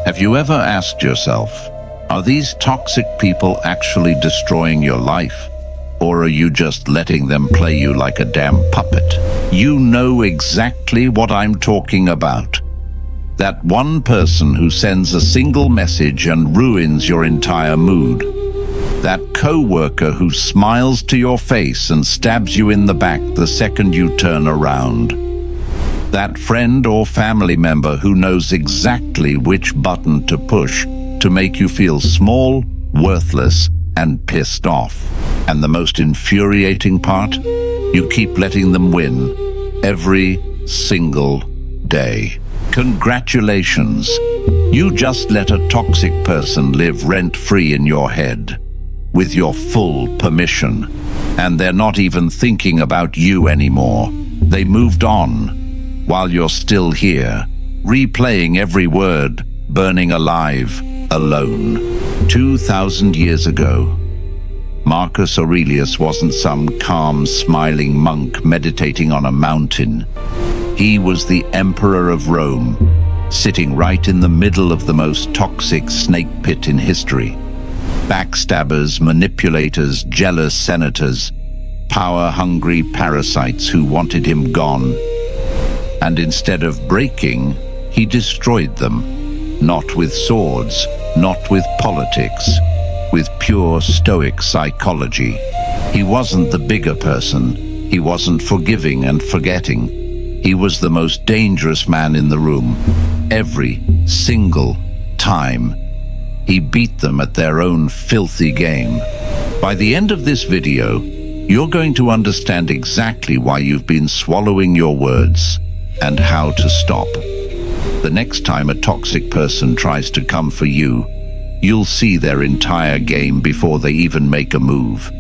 Have you ever asked yourself, are these toxic people actually destroying your life? Or are you just letting them play you like a damn puppet? You know exactly what I'm talking about. That one person who sends a single message and ruins your entire mood. That co-worker who smiles to your face and stabs you in the back the second you turn around. That friend or family member who knows exactly which button to push to make you feel small, worthless, and pissed off. And the most infuriating part? You keep letting them win every single day. Congratulations. You just let a toxic person live rent-free in your head, with your full permission. And they're not even thinking about you anymore. They moved on, while you're still here, replaying every word, burning alive, alone. 2,000 years ago, Marcus Aurelius wasn't some calm, smiling monk meditating on a mountain. He was the emperor of Rome, sitting right in the middle of the most toxic snake pit in history. Backstabbers, manipulators, jealous senators, power-hungry parasites who wanted him gone. And instead of breaking, he destroyed them. Not with swords, not with politics, with pure Stoic psychology. He wasn't the bigger person. He wasn't forgiving and forgetting. He was the most dangerous man in the room. Every single time, he beat them at their own filthy game. By the end of this video, you're going to understand exactly why you've been swallowing your words and how to stop. The next time a toxic person tries to come for you, you'll see their entire game before they even make a move.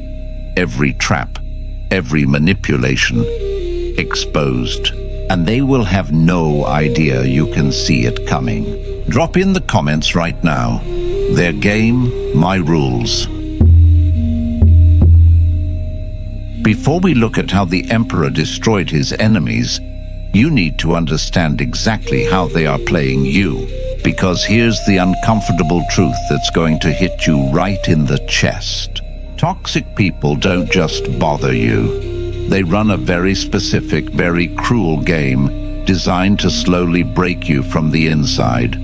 Every trap, every manipulation, exposed. And they will have no idea you can see it coming. Drop in the comments right now. Their game, my rules. Before we look at how the emperor destroyed his enemies, you need to understand exactly how they are playing you. Because here's the uncomfortable truth that's going to hit you right in the chest. Toxic people don't just bother you. They run a very specific, very cruel game designed to slowly break you from the inside.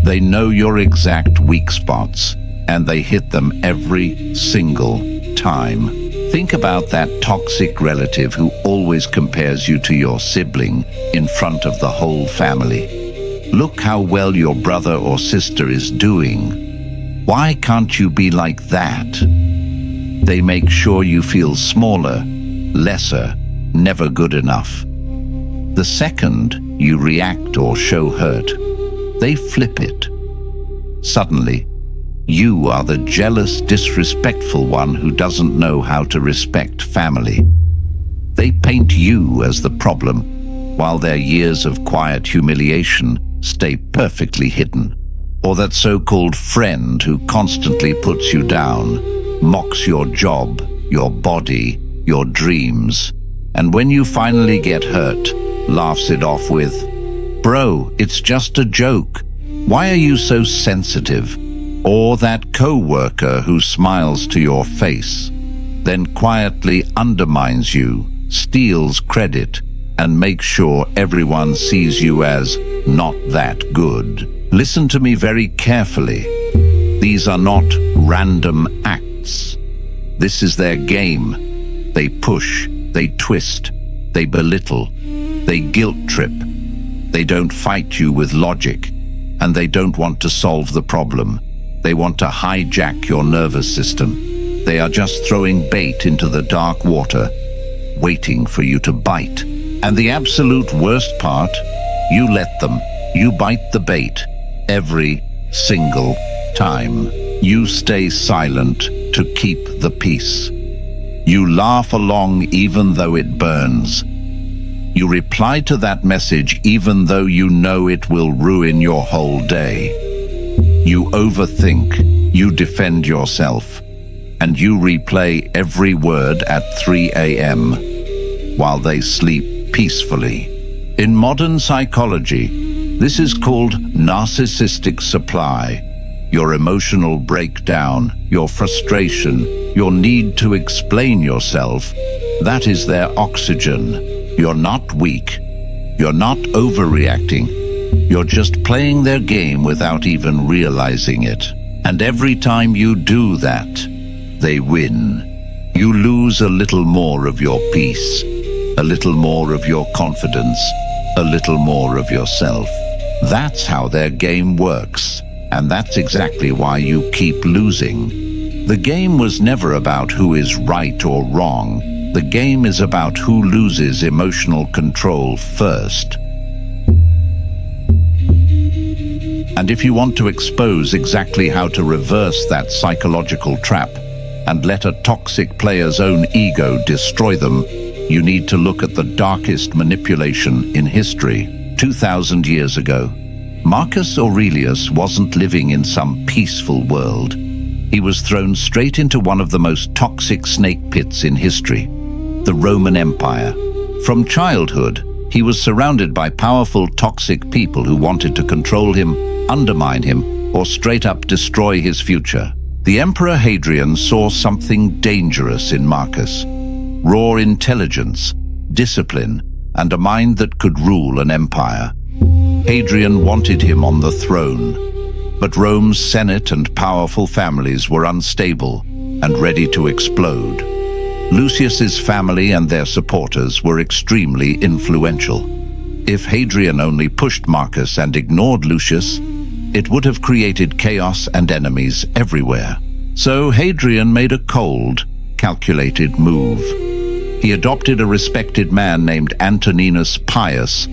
They know your exact weak spots, and they hit them every single time. Think about that toxic relative who always compares you to your sibling in front of the whole family. Look how well your brother or sister is doing. Why can't you be like that? They make sure you feel smaller, lesser, never good enough. The second you react or show hurt, they flip it. Suddenly, you are the jealous, disrespectful one who doesn't know how to respect family. They paint you as the problem, while their years of quiet humiliation stay perfectly hidden. Or that so-called friend who constantly puts you down, mocks your job, your body, your dreams, and when you finally get hurt, laughs it off with, "Bro, it's just a joke. Why are you so sensitive?" Or that co-worker who smiles to your face, then quietly undermines you, steals credit, and makes sure everyone sees you as not that good. Listen to me very carefully. These are not random acts. This is their game. They push, they twist, they belittle, they guilt trip. They don't fight you with logic, and they don't want to solve the problem. They want to hijack your nervous system. They are just throwing bait into the dark water, waiting for you to bite. And the absolute worst part, you let them. You bite the bait every single time. You stay silent to keep the peace. You laugh along even though it burns. You reply to that message even though you know it will ruin your whole day. You overthink, you defend yourself, and you replay every word at 3 a.m. while they sleep peacefully. In modern psychology, This is called narcissistic supply. Your emotional breakdown, your frustration, your need to explain yourself, that is their oxygen. You're not weak. You're not overreacting. You're just playing their game without even realizing it. And every time you do that, they win. You lose a little more of your peace, a little more of your confidence, a little more of yourself. That's how their game works, and that's exactly why you keep losing. The game was never about who is right or wrong. The game is about who loses emotional control first. And if you want to expose exactly how to reverse that psychological trap and let a toxic player's own ego destroy them, you need to look at the darkest manipulation in history. 2,000 years ago, Marcus Aurelius wasn't living in some peaceful world. He was thrown straight into one of the most toxic snake pits in history, the Roman Empire. From childhood, he was surrounded by powerful, toxic people who wanted to control him, undermine him, or straight up destroy his future. The Emperor Hadrian saw something dangerous in Marcus: raw intelligence, discipline, and a mind that could rule an empire. Hadrian wanted him on the throne, but Rome's Senate and powerful families were unstable and ready to explode. Lucius's family and their supporters were extremely influential. If Hadrian only pushed Marcus and ignored Lucius, it would have created chaos and enemies everywhere. So Hadrian made a cold, calculated move. He adopted a respected man named Antoninus Pius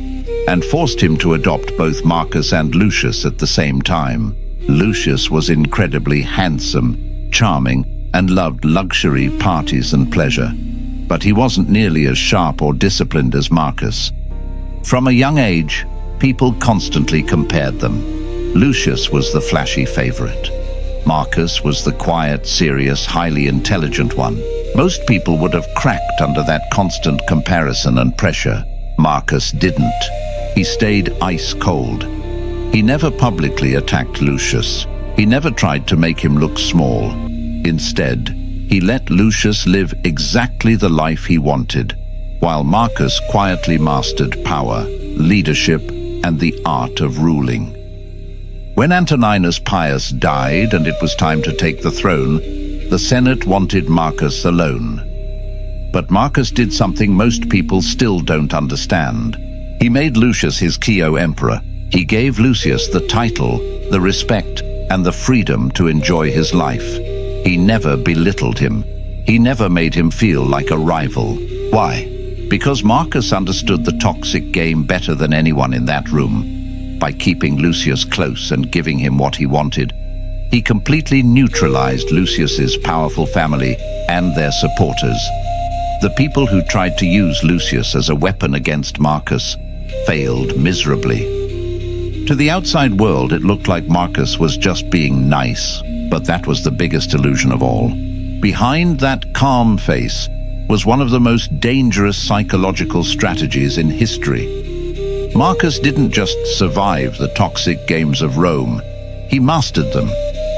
and forced him to adopt both Marcus and Lucius at the same time. Lucius was incredibly handsome, charming, and loved luxury, parties, and pleasure. But he wasn't nearly as sharp or disciplined as Marcus. From a young age, people constantly compared them. Lucius was the flashy favorite. Marcus was the quiet, serious, highly intelligent one. Most people would have cracked under that constant comparison and pressure. Marcus didn't. He stayed ice cold. He never publicly attacked Lucius. He never tried to make him look small. Instead, he let Lucius live exactly the life he wanted, while Marcus quietly mastered power, leadership, and the art of ruling. When Antoninus Pius died and it was time to take the throne, the Senate wanted Marcus alone. But Marcus did something most people still don't understand. He made Lucius his co-emperor. He gave Lucius the title, the respect, and the freedom to enjoy his life. He never belittled him. He never made him feel like a rival. Why? Because Marcus understood the toxic game better than anyone in that room. By keeping Lucius close and giving him what he wanted, he completely neutralized Lucius's powerful family and their supporters. The people who tried to use Lucius as a weapon against Marcus failed miserably. To the outside world, it looked like Marcus was just being nice, but that was the biggest illusion of all. Behind that calm face was one of the most dangerous psychological strategies in history. Marcus didn't just survive the toxic games of Rome. He mastered them.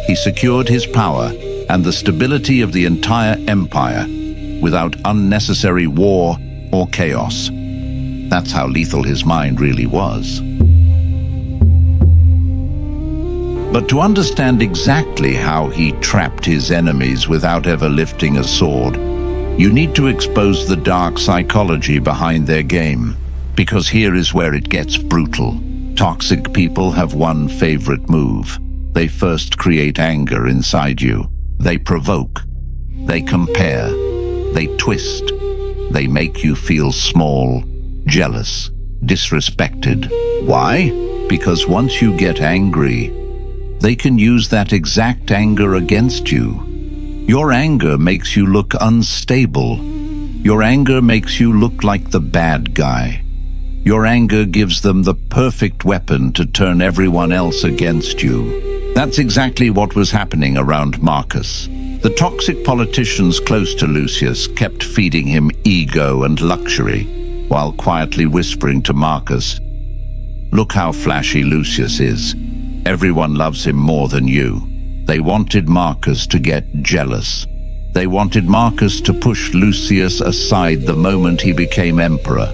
He secured his power and the stability of the entire empire without unnecessary war or chaos. That's how lethal his mind really was. But to understand exactly how he trapped his enemies without ever lifting a sword, you need to expose the dark psychology behind their game. Because here is where it gets brutal. Toxic people have one favorite move. They first create anger inside you. They provoke. They compare. They twist. They make you feel small, jealous, disrespected. Why? Because once you get angry, they can use that exact anger against you. Your anger makes you look unstable. Your anger makes you look like the bad guy. Your anger gives them the perfect weapon to turn everyone else against you. That's exactly what was happening around Marcus. The toxic politicians close to Lucius kept feeding him ego and luxury, while quietly whispering to Marcus, Look how flashy Lucius is. Everyone loves him more than you. They wanted Marcus to get jealous. They wanted Marcus to push Lucius aside the moment he became emperor.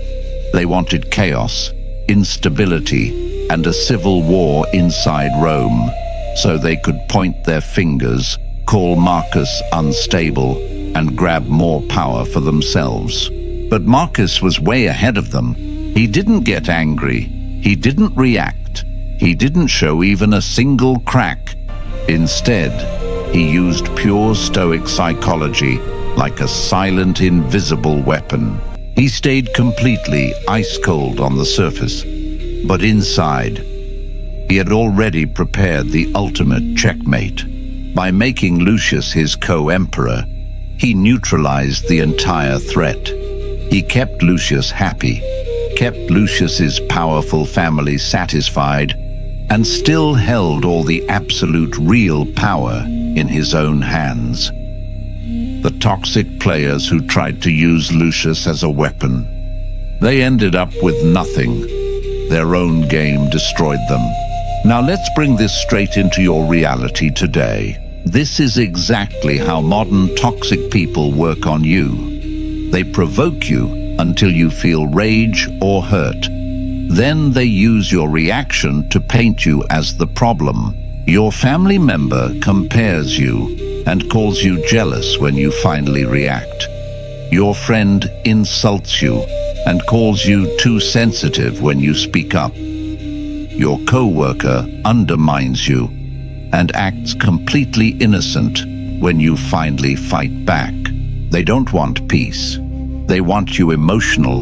They wanted chaos, instability, and a civil war inside Rome, so they could point their fingers, call Marcus unstable, and grab more power for themselves. But Marcus was way ahead of them. He didn't get angry. He didn't react. He didn't show even a single crack. Instead, he used pure Stoic psychology like a silent, invisible weapon. He stayed completely ice-cold on the surface, but inside, he had already prepared the ultimate checkmate. By making Lucius his co-emperor, he neutralized the entire threat. He kept Lucius happy, kept Lucius's powerful family satisfied, and still held all the absolute real power in his own hands. The toxic players who tried to use Lucius as a weapon, they ended up with nothing. Their own game destroyed them. Now let's bring this straight into your reality today. This is exactly how modern toxic people work on you. They provoke you until you feel rage or hurt. Then they use your reaction to paint you as the problem. Your family member compares you and calls you jealous when you finally react. Your friend insults you and calls you too sensitive when you speak up. Your co-worker undermines you and acts completely innocent when you finally fight back. They don't want peace. They want you emotional,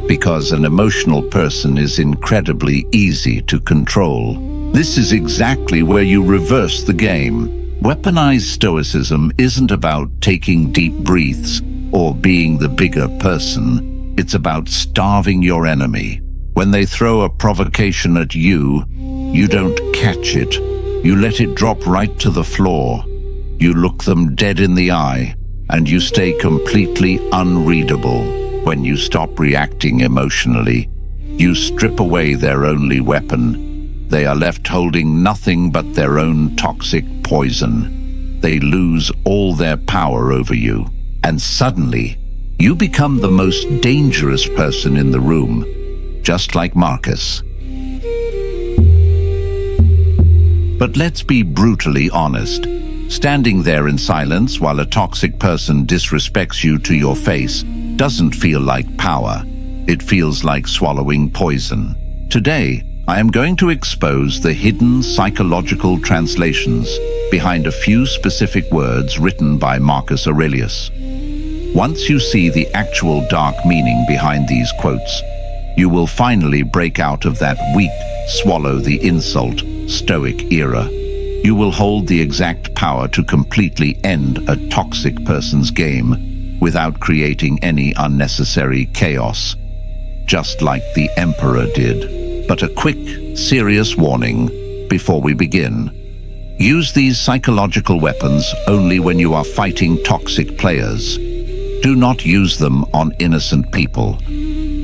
because an emotional person is incredibly easy to control. This is exactly where you reverse the game. Weaponized stoicism isn't about taking deep breaths or being the bigger person. It's about starving your enemy. When they throw a provocation at you, you don't catch it. You let it drop right to the floor. You look them dead in the eye, and you stay completely unreadable. When you stop reacting emotionally, you strip away their only weapon. They are left holding nothing but their own toxic poison. They lose all their power over you, and suddenly, you become the most dangerous person in the room, just like Marcus. But let's be brutally honest. Standing there in silence while a toxic person disrespects you to your face doesn't feel like power. It feels like swallowing poison. Today, I am going to expose the hidden psychological translations behind a few specific words written by Marcus Aurelius. Once you see the actual dark meaning behind these quotes, you will finally break out of that weak, swallow the insult, Stoic era. You will hold the exact power to completely end a toxic person's game without creating any unnecessary chaos, just like the emperor did. But a quick, serious warning before we begin. Use these psychological weapons only when you are fighting toxic players. Do not use them on innocent people.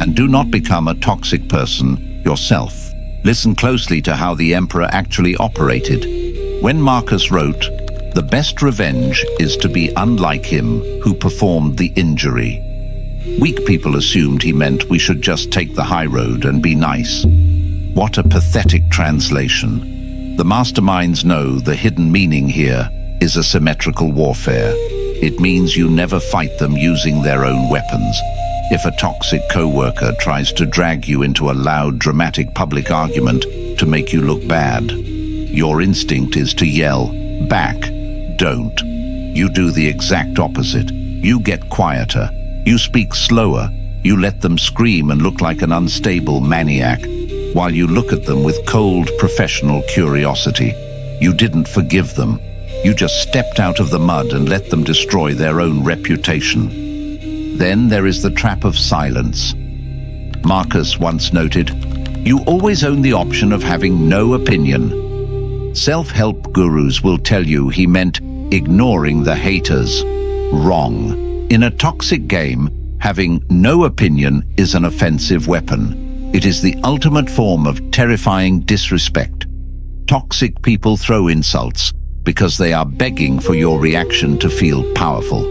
And do not become a toxic person yourself. Listen closely to how the emperor actually operated. When Marcus wrote, "The best revenge is to be unlike him who performed the injury," weak people assumed he meant we should just take the high road and be nice. What a pathetic translation. The masterminds know the hidden meaning here is asymmetrical warfare. It means you never fight them using their own weapons. If a toxic co-worker tries to drag you into a loud, dramatic public argument to make you look bad, your instinct is to yell, "Back, don't." You do the exact opposite. You get quieter. You speak slower. You let them scream and look like an unstable maniac, while you look at them with cold, professional curiosity. You didn't forgive them. You just stepped out of the mud and let them destroy their own reputation. Then there is the trap of silence. Marcus once noted, "You always own the option of having no opinion." Self-help gurus will tell you he meant ignoring the haters. Wrong. In a toxic game, having no opinion is an offensive weapon. It is the ultimate form of terrifying disrespect. Toxic people throw insults because they are begging for your reaction to feel powerful.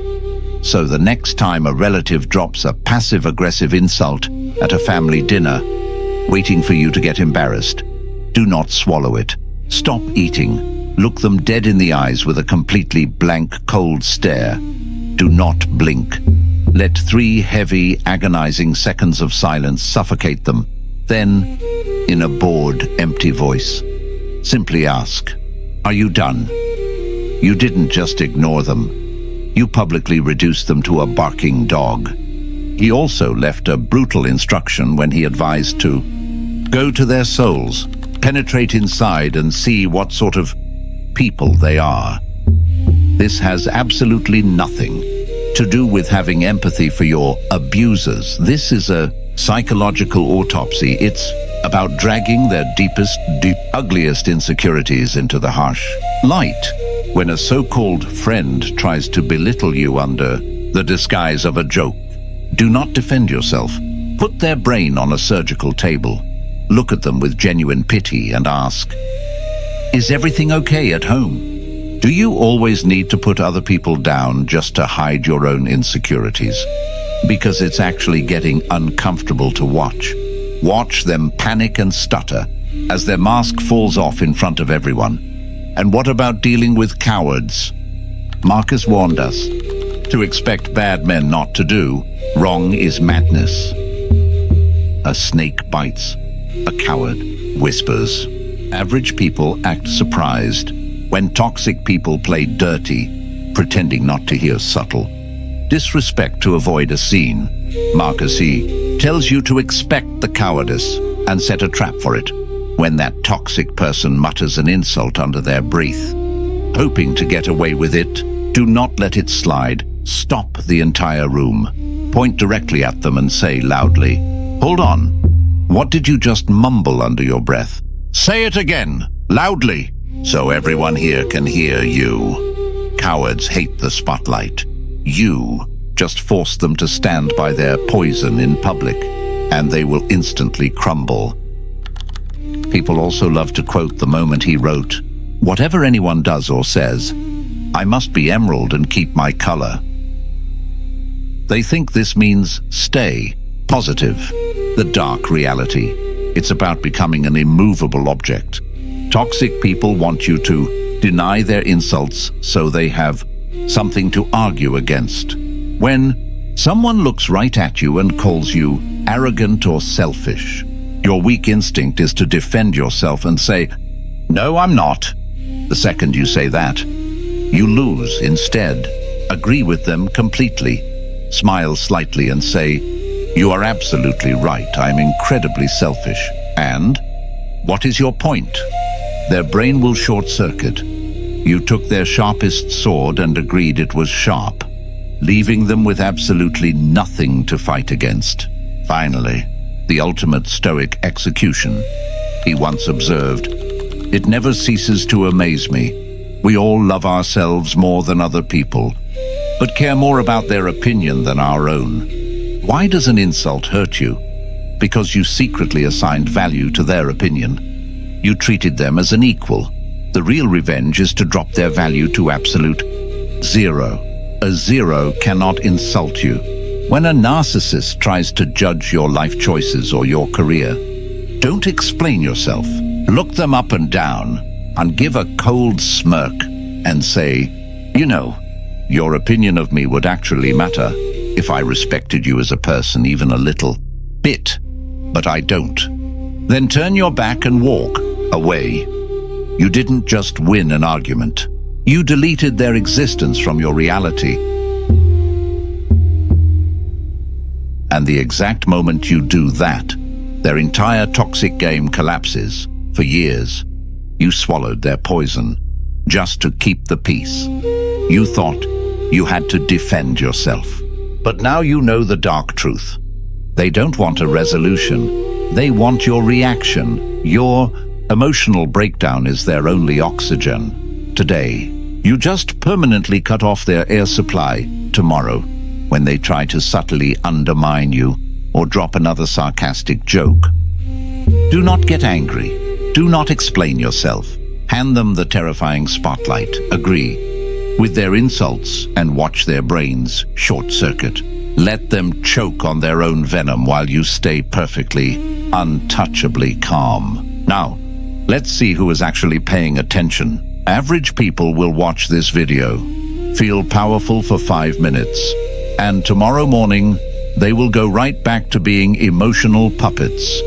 So the next time a relative drops a passive-aggressive insult at a family dinner, waiting for you to get embarrassed, do not swallow it. Stop eating. Look them dead in the eyes with a completely blank, cold stare. Do not blink. Let 3 heavy, agonizing seconds of silence suffocate them. Then, in a bored, empty voice, simply ask, "Are you done?" You didn't just ignore them. You publicly reduced them to a barking dog. He also left a brutal instruction when he advised to go to their souls, penetrate inside and see what sort of people they are. This has absolutely nothing to do with having empathy for your abusers. This is a psychological autopsy. It's about dragging their deepest, ugliest insecurities into the harsh light. When a so-called friend tries to belittle you under the disguise of a joke, do not defend yourself. Put their brain on a surgical table. Look at them with genuine pity and ask, "Is everything okay at home?" Do you always need to put other people down just to hide your own insecurities? Because it's actually getting uncomfortable to watch. Watch them panic and stutter as their mask falls off in front of everyone. And what about dealing with cowards? Marcus warned us to expect bad men not to do. Wrong is madness. A snake bites, a coward whispers. Average people act surprised when toxic people play dirty, pretending not to hear subtle disrespect to avoid a scene. Marcus tells you to expect the cowardice and set a trap for it. When that toxic person mutters an insult under their breath, hoping to get away with it, do not let it slide. Stop the entire room. Point directly at them and say loudly, "Hold on. What did you just mumble under your breath? Say it again, loudly, so everyone here can hear you." Cowards hate the spotlight. You just force them to stand by their poison in public, and they will instantly crumble. People also love to quote the moment he wrote, "Whatever anyone does or says, I must be emerald and keep my color." They think this means stay positive. The dark reality. It's about becoming an immovable object. Toxic people want you to deny their insults so they have something to argue against. When someone looks right at you and calls you arrogant or selfish, your weak instinct is to defend yourself and say, "No, I'm not." The second you say that, you lose instead. Agree with them completely. Smile slightly and say, "You are absolutely right. I'm incredibly selfish." And, "What is your point?" Their brain will short-circuit. You took their sharpest sword and agreed it was sharp, leaving them with absolutely nothing to fight against. Finally, the ultimate Stoic execution. He once observed, "It never ceases to amaze me. We all love ourselves more than other people, but care more about their opinion than our own." Why does an insult hurt you? Because you secretly assigned value to their opinion. You treated them as an equal. The real revenge is to drop their value to absolute zero. A zero cannot insult you. When a narcissist tries to judge your life choices or your career, don't explain yourself. Look them up and down and give a cold smirk and say, "You know, your opinion of me would actually matter if I respected you as a person even a little bit, but I don't." Then turn your back and walk away. You didn't just win an argument. You deleted their existence from your reality. And the exact moment you do that, their entire toxic game collapses. For years, you swallowed their poison just to keep the peace. You thought you had to defend yourself. But now you know the dark truth. They don't want a resolution. They want your reaction. Your emotional breakdown is their only oxygen. Today, you just permanently cut off their air supply. Tomorrow, when they try to subtly undermine you or drop another sarcastic joke, Do not get angry. Do not explain yourself. Hand them the terrifying spotlight. Agree with their insults and watch their brains short-circuit. Let them choke on their own venom while you stay perfectly, untouchably calm. Now, let's see who is actually paying attention. Average people will watch this video, feel powerful for 5 minutes, and tomorrow morning, they will go right back to being emotional puppets.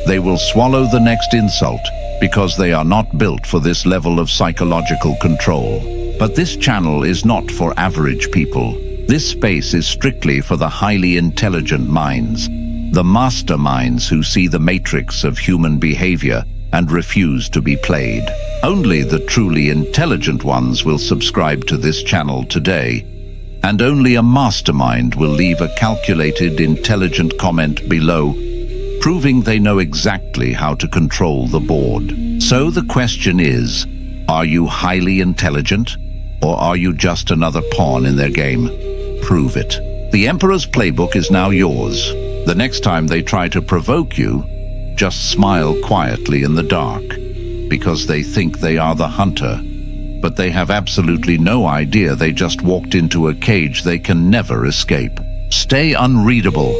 They will swallow the next insult because they are not built for this level of psychological control. But this channel is not for average people. This space is strictly for the highly intelligent minds, the masterminds who see the matrix of human behavior and refuse to be played. Only the truly intelligent ones will subscribe to this channel today, and only a mastermind will leave a calculated, intelligent comment below, proving they know exactly how to control the board. So the question is, are you highly intelligent, or are you just another pawn in their game? Prove it. The Emperor's playbook is now yours. The next time they try to provoke you, just smile quietly in the dark, because they think they are the hunter, but they have absolutely no idea they just walked into a cage they can never escape. Stay unreadable.